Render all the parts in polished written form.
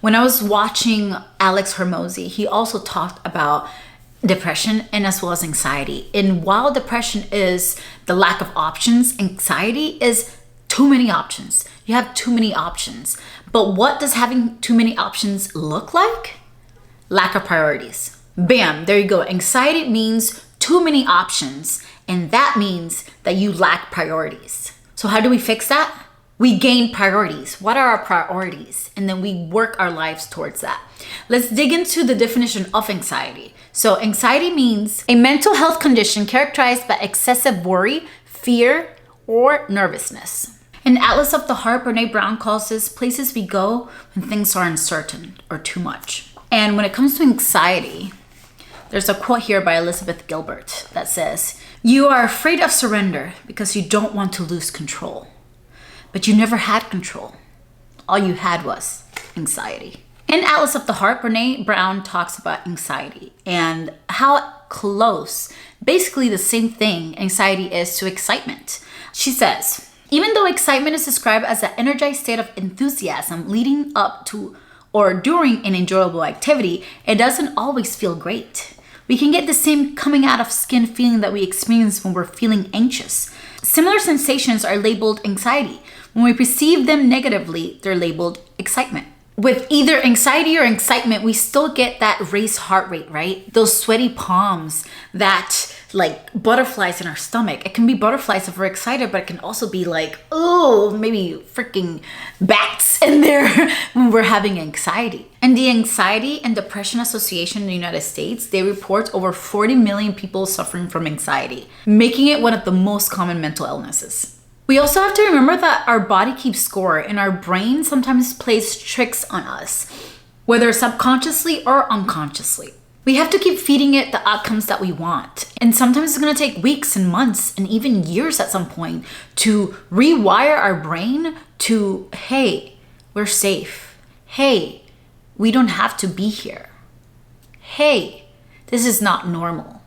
When I was watching Alex Hormozy, he also talked about depression and as well as anxiety. And while depression is the lack of options, anxiety is too many options. You have too many options. But what does having too many options look like? Lack of priorities. Bam, there you go. Anxiety means too many options, and that means that you lack priorities. So how do we fix that? We gain priorities. What are our priorities? And then we work our lives towards that. Let's dig into the definition of anxiety. So anxiety means a mental health condition characterized by excessive worry, fear, or nervousness. In Atlas of the Heart, Brene Brown calls this places we go when things are uncertain or too much. And when it comes to anxiety, there's a quote here by Elizabeth Gilbert that says, "You are afraid of surrender because you don't want to lose control. But you never had control. All you had was anxiety." In Atlas of the Heart, Brene Brown talks about anxiety and how close, basically the same thing, anxiety is to excitement. She says, even though excitement is described as an energized state of enthusiasm leading up to or during an enjoyable activity, it doesn't always feel great. We can get the same coming out of skin feeling that we experience when we're feeling anxious. Similar sensations are labeled anxiety. When we perceive them negatively, they're labeled excitement. With either anxiety or excitement, we still get that raised heart rate, right? Those sweaty palms, that like butterflies in our stomach. It can be butterflies if we're excited, but it can also be like, oh, maybe freaking bats in there when we're having anxiety. And the Anxiety and Depression Association in the United States, they report over 40 million people suffering from anxiety, making it one of the most common mental illnesses. We also have to remember that our body keeps score and our brain sometimes plays tricks on us, whether subconsciously or unconsciously. We have to keep feeding it the outcomes that we want. And sometimes it's gonna take weeks and months and even years at some point to rewire our brain to, hey, we're safe. Hey, we don't have to be here. Hey, this is not normal.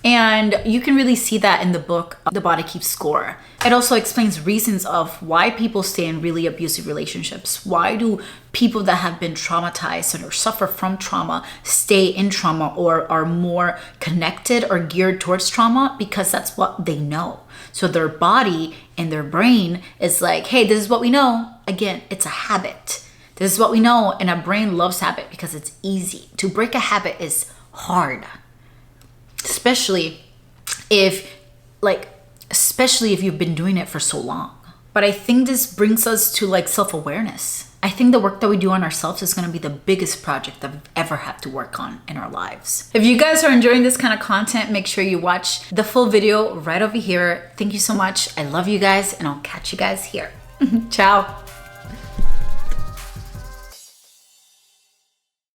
And you can really see that in the book, The Body Keeps Score. It also explains reasons of why people stay in really abusive relationships. Why do people that have been traumatized or suffer from trauma stay in trauma or are more connected or geared towards trauma? Because that's what they know. So their body and their brain is like, hey, this is what we know. Again, it's a habit. This is what we know, and our brain loves habit because it's easy. To break a habit is hard. Especially if you've been doing it for so long. But I think this brings us to like self-awareness. I think the work that we do on ourselves is going to be the biggest project that we've ever had to work on in our lives. If you guys are enjoying this kind of content, make sure you watch the full video right over here. Thank you so much. I love you guys, and I'll catch you guys here. Ciao.